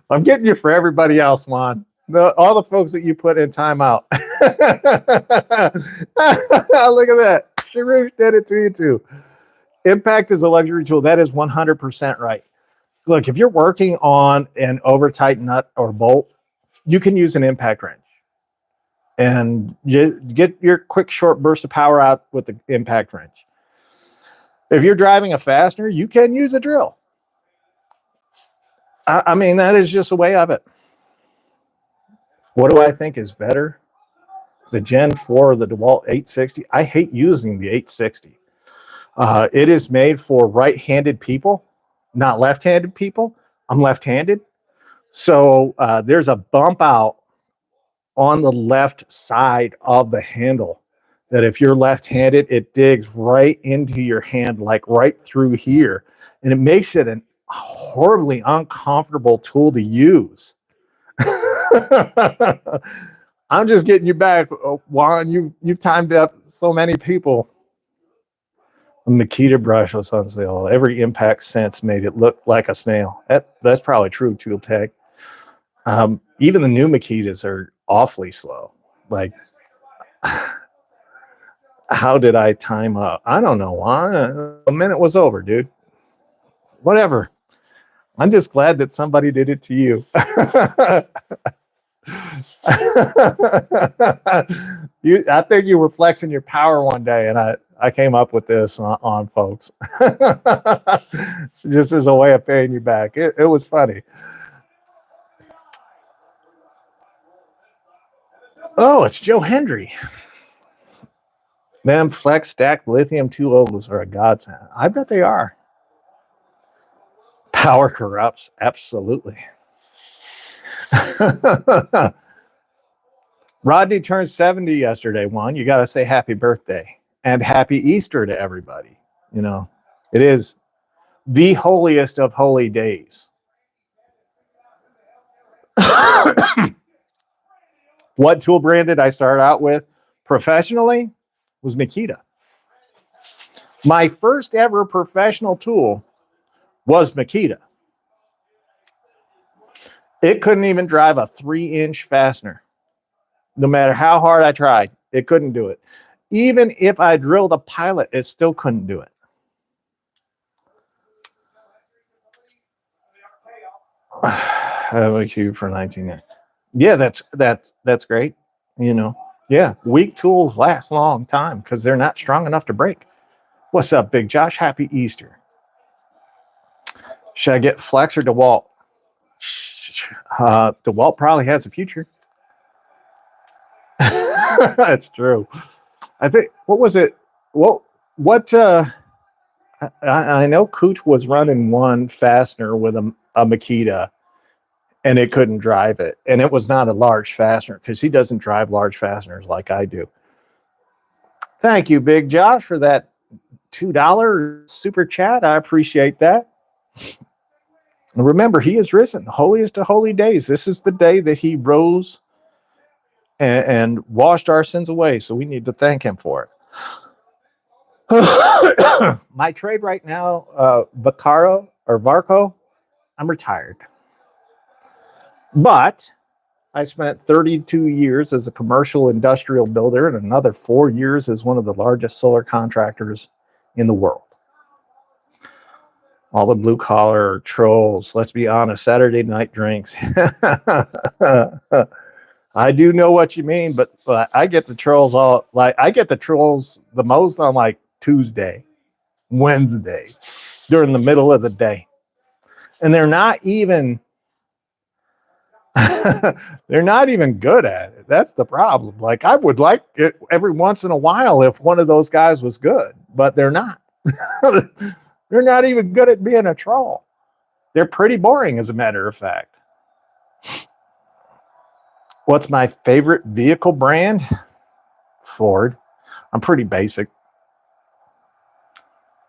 I'm getting you for everybody else, Juan. All the folks that you put in timeout. Look at that. Sharush did it to you too. Impact is a luxury tool. That is 100% right. Look, if you're working on an over-tight nut or bolt, you can use an impact wrench. And you get your quick, short burst of power out with the impact wrench. If you're driving a fastener, you can use a drill. I mean, that is just a way of it. What do I think is better? The Gen 4 or the DeWalt 860? I hate using the 860. It is made for right-handed people, not left-handed people. I'm left-handed. So there's a bump out on the left side of the handle that if you're left-handed, it digs right into your hand, like right through here. And it makes it a horribly uncomfortable tool to use. I'm just getting you back, Juan. You've timed up so many people. A Makita brush was on sale. Every impact since made it look like a snail. That's probably true, Tool Tech. Even the new Makitas are awfully slow. Like, how did I time up? I don't know, Juan. A minute was over, dude. Whatever. I'm just glad that somebody did it to you. I think you were flexing your power one day, and I came up with this on folks. Just as a way of paying you back. It was funny. Oh, it's Joe Hendry. Them flex stacked lithium 2.0s are a godsend. I bet they are. Power corrupts, absolutely. Rodney turned 70 yesterday, Juan. You got to say happy birthday and happy Easter to everybody. You know, it is the holiest of holy days. What tool brand did I start out with professionally? Was Makita. My first ever professional tool was Makita. It couldn't even drive a 3-inch fastener. No matter how hard I tried, it couldn't do it. Even if I drilled a pilot, it still couldn't do it. I have a cube for 19. Yeah, that's great. You know, yeah, weak tools last a long time because they're not strong enough to break. What's up, Big Josh? Happy Easter. Should I get Flex or dewalt? dewalt probably has a future. That's true. I think, what was it? I know Cooch was running one fastener with a Makita, and it couldn't drive it. And it was not a large fastener because he doesn't drive large fasteners like I do. Thank you, Big Josh, for that $2 super chat. I appreciate that. And remember, he is risen, the holiest of holy days. This is the day that he rose and washed our sins away. So we need to thank him for it. My trade right now, Varco, I'm retired. But I spent 32 years as a commercial industrial builder and another 4 years as one of the largest solar contractors in the world. All the blue collar trolls, let's be honest, Saturday night drinks. I do know what you mean, but I get the trolls I get the trolls the most on like Tuesday, Wednesday, during the middle of the day. And they're not even they're not even good at it. That's the problem. Like, I would like it every once in a while if one of those guys was good, but they're not. They're not even good at being a troll. They're pretty boring, as a matter of fact. What's my favorite vehicle brand? Ford. I'm pretty basic.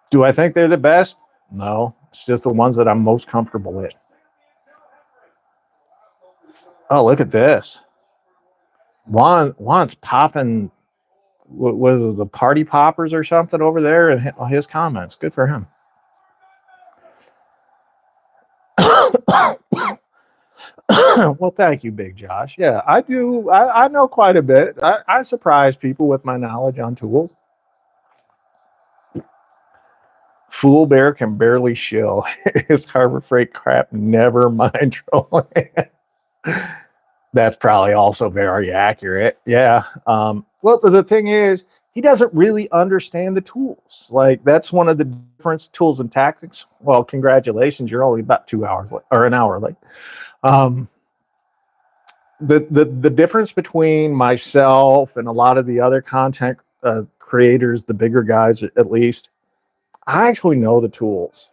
Do I think they're the best? No. It's just the ones that I'm most comfortable with. Oh, look at this. Juan's popping, was it the party poppers or something over there in his comments. Good for him. Well, thank you, Big Josh. Yeah, I do. I know quite a bit. I surprise people with my knowledge on tools. Fool Bear can barely shill. His Harbor Freight crap, never mind trolling. That's probably also very accurate. Yeah. Well, the thing is, he doesn't really understand the tools. Like, that's one of the difference, tools and tactics. Well, congratulations, you're only about 2 hours late, or an hour late. The difference between myself and a lot of the other content creators, the bigger guys at least, I actually know the tools.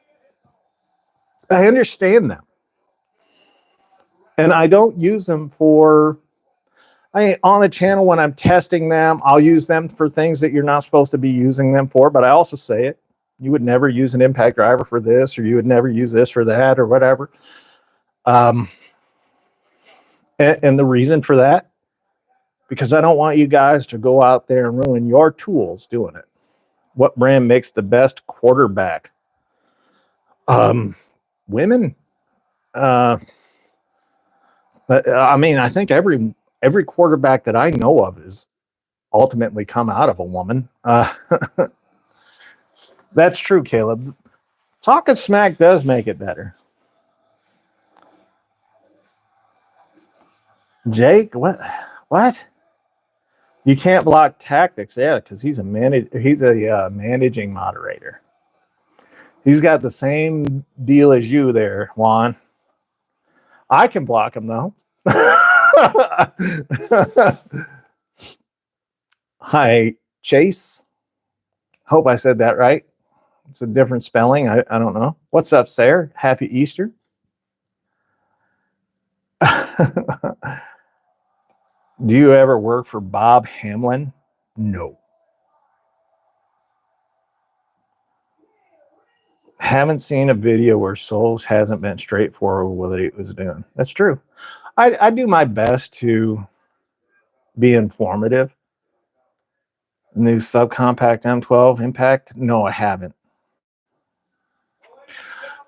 I understand them. And I don't use them for on the channel, when I'm testing them, I'll use them for things that you're not supposed to be using them for. But I also say it. You would never use an impact driver for this, or you would never use this for that, or whatever. And the reason for that, because I don't want you guys to go out there and ruin your tools doing it. What brand makes the best quarterback? Women. I mean, I think every quarterback that I know of is ultimately come out of a woman. That's true, Caleb. Talking smack does make it better. Jake, what? You can't block tactics, yeah, because he's a managing moderator. He's got the same deal as you there, Juan. I can block him though. Hi, Chase. Hope I said that right. It's a different spelling. I don't know. What's up, Sarah? Happy Easter. Do you ever work for Bob Hamlin? No. Haven't seen a video where SoAlz hasn't been straightforward with what it was doing. That's true. I do my best to be informative. New subcompact M12 impact? No, I haven't.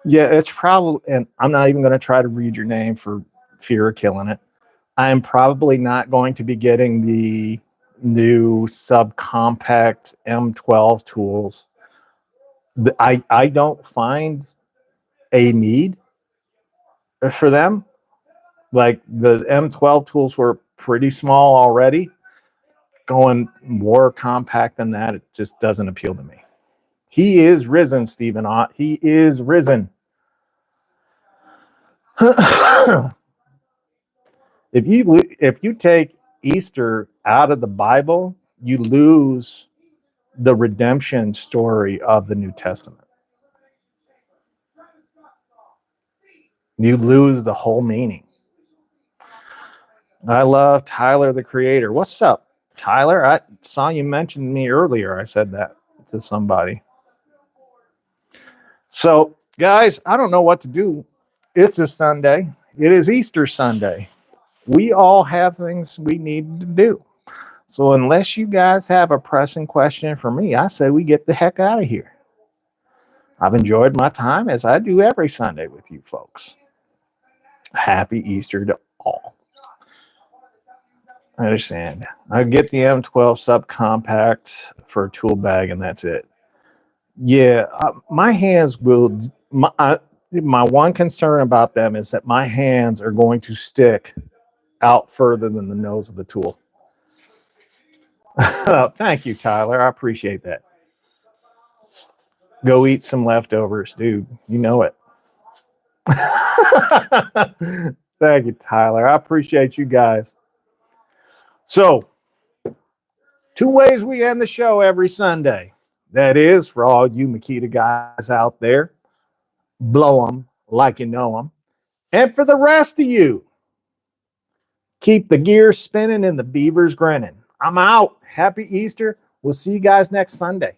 Yeah, it's probably, and I'm not even going to try to read your name for fear of killing it. I'm probably not going to be getting the new subcompact M12 tools. I don't find a need for them. Like the M12 tools were pretty small already. Going more compact than that, it just doesn't appeal to me. He is risen, Stephen Ott. He is risen. If you take Easter out of the Bible, you lose the redemption story of the New Testament. You lose the whole meaning. I love Tyler, the creator. What's up, Tyler? I saw you mention me earlier. I said that to somebody. So, guys, I don't know what to do. It's a Sunday. It is Easter Sunday. We all have things we need to do. So unless you guys have a pressing question for me, I say we get the heck out of here. I've enjoyed my time as I do every Sunday with you folks. Happy Easter to all. I understand. I get the M12 subcompact for a tool bag, and that's it. Yeah, my hands will. My one concern about them is that my hands are going to stick out further than the nose of the tool. Thank you, Tyler. I appreciate that. Go eat some leftovers, dude. You know it. Thank you, Tyler. I appreciate you guys. So, 2 ways we end the show every Sunday. That is, for all you Makita guys out there, blow them like you know them. And for the rest of you, keep the gears spinning and the beavers grinning. I'm out. Happy Easter. We'll see you guys next Sunday.